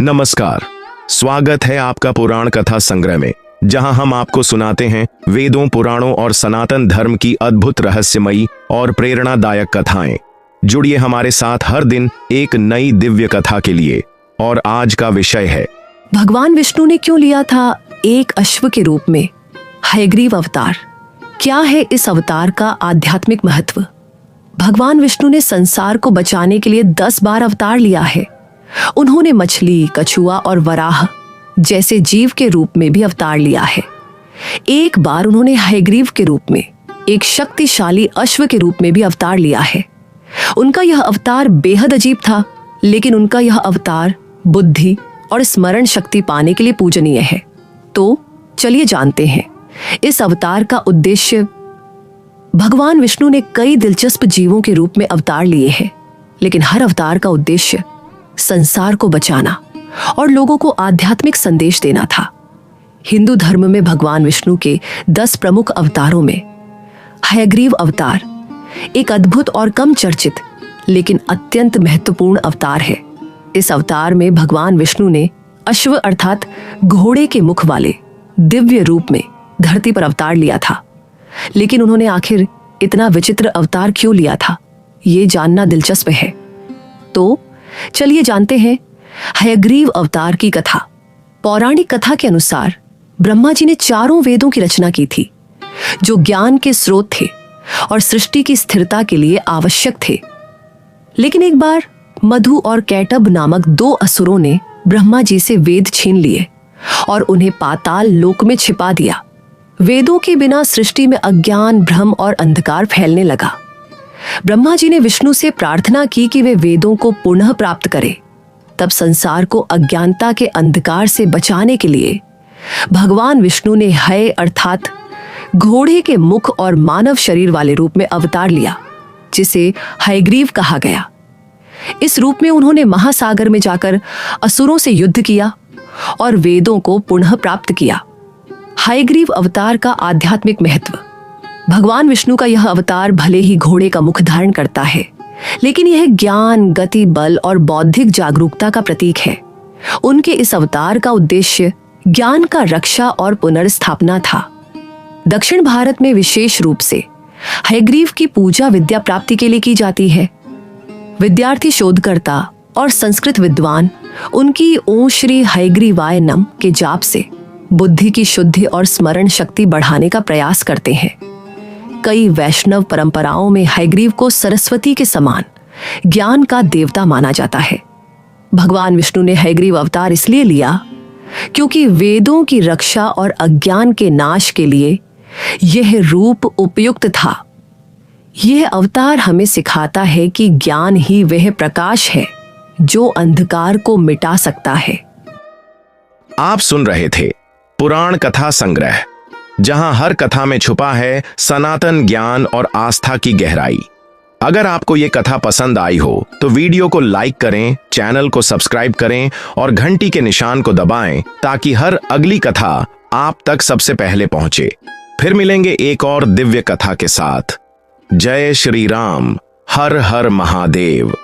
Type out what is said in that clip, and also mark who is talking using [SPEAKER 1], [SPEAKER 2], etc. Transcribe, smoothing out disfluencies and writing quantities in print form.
[SPEAKER 1] नमस्कार, स्वागत है आपका पुराण कथा संग्रह में, जहां हम आपको सुनाते हैं वेदों, पुराणों और सनातन धर्म की अद्भुत रहस्यमयी और प्रेरणादायक कथाएं। जुड़िए हमारे साथ हर दिन एक नई दिव्य कथा के लिए। और आज का विषय है,
[SPEAKER 2] भगवान विष्णु ने क्यों लिया था एक अश्व के रूप में हयग्रीव अवतार? क्या है इस अवतार का आध्यात्मिक महत्व? भगवान विष्णु ने संसार को बचाने के लिए 10 बार अवतार लिया है। उन्होंने मछली, कछुआ और वराह जैसे जीव के रूप में भी अवतार लिया है। एक बार उन्होंने हयग्रीव के रूप में, एक शक्तिशाली अश्व के रूप में भी अवतार लिया है। उनका यह अवतार बेहद अजीब था, लेकिन उनका यह अवतार बुद्धि और स्मरण शक्ति पाने के लिए पूजनीय है। तो चलिए जानते हैं इस अवतार का उद्देश्य। भगवान विष्णु ने कई दिलचस्प जीवों के रूप में अवतार लिए हैं, लेकिन हर अवतार का उद्देश्य संसार को बचाना और लोगों को आध्यात्मिक संदेश देना था। हिंदू धर्म में भगवान विष्णु के 10 प्रमुख अवतारों में हयग्रीव अवतार एक अद्भुत और कम चर्चित लेकिन अत्यंत महत्वपूर्ण अवतार है। इस अवतार में भगवान विष्णु ने अश्व अर्थात घोड़े के मुख वाले दिव्य रूप में धरती पर अवतार लिया था। लेकिन उन्होंने आखिर इतना विचित्र अवतार क्यों लिया था, ये जानना दिलचस्प है। तो चलिए जानते हैं हयग्रीव अवतार की कथा। पौराणिक कथा के अनुसार ब्रह्मा जी ने 4 वेदों की रचना की थी, जो ज्ञान के स्रोत थे और सृष्टि की स्थिरता के लिए आवश्यक थे। लेकिन एक बार मधु और कैटब नामक 2 असुरों ने ब्रह्मा जी से वेद छीन लिए और उन्हें पाताल लोक में छिपा दिया। वेदों के बिना सृष्टि में अज्ञान, भ्रम और अंधकार फैलने लगा। ब्रह्मा जी ने विष्णु से प्रार्थना की कि वे वेदों को पुनः प्राप्त करें। तब संसार को अज्ञानता के अंधकार से बचाने के लिए भगवान विष्णु ने हय अर्थात घोड़े के मुख और मानव शरीर वाले रूप में अवतार लिया, जिसे हयग्रीव कहा गया। इस रूप में उन्होंने महासागर में जाकर असुरों से युद्ध किया और वेदों को पुनः प्राप्त किया। हयग्रीव अवतार का आध्यात्मिक महत्व। भगवान विष्णु का यह अवतार भले ही घोड़े का मुख धारण करता है, लेकिन यह ज्ञान, गति, बल और बौद्धिक जागरूकता का प्रतीक है। उनके इस अवतार का उद्देश्य ज्ञान का रक्षा और पुनर्स्थापना था। दक्षिण भारत में विशेष रूप से हयग्रीव की पूजा विद्या प्राप्ति के लिए की जाती है। विद्यार्थी, शोधकर्ता और संस्कृत विद्वान उनकी ओम श्री हयग्रीवाय नम के जाप से बुद्धि की शुद्धि और स्मरण शक्ति बढ़ाने का प्रयास करते हैं। कई वैष्णव परंपराओं में हयग्रीव को सरस्वती के समान ज्ञान का देवता माना जाता है। भगवान विष्णु ने हयग्रीव अवतार इसलिए लिया क्योंकि वेदों की रक्षा और अज्ञान के नाश के लिए यह रूप उपयुक्त था। यह अवतार हमें सिखाता है कि ज्ञान ही वह प्रकाश है जो अंधकार को मिटा सकता है।
[SPEAKER 1] आप सुन रहे थे पुराण कथा संग्रह, जहां हर कथा में छुपा है सनातन ज्ञान और आस्था की गहराई। अगर आपको ये कथा पसंद आई हो तो वीडियो को लाइक करें, चैनल को सब्सक्राइब करें और घंटी के निशान को दबाएं, ताकि हर अगली कथा आप तक सबसे पहले पहुंचे। फिर मिलेंगे एक और दिव्य कथा के साथ। जय श्री राम, हर हर महादेव।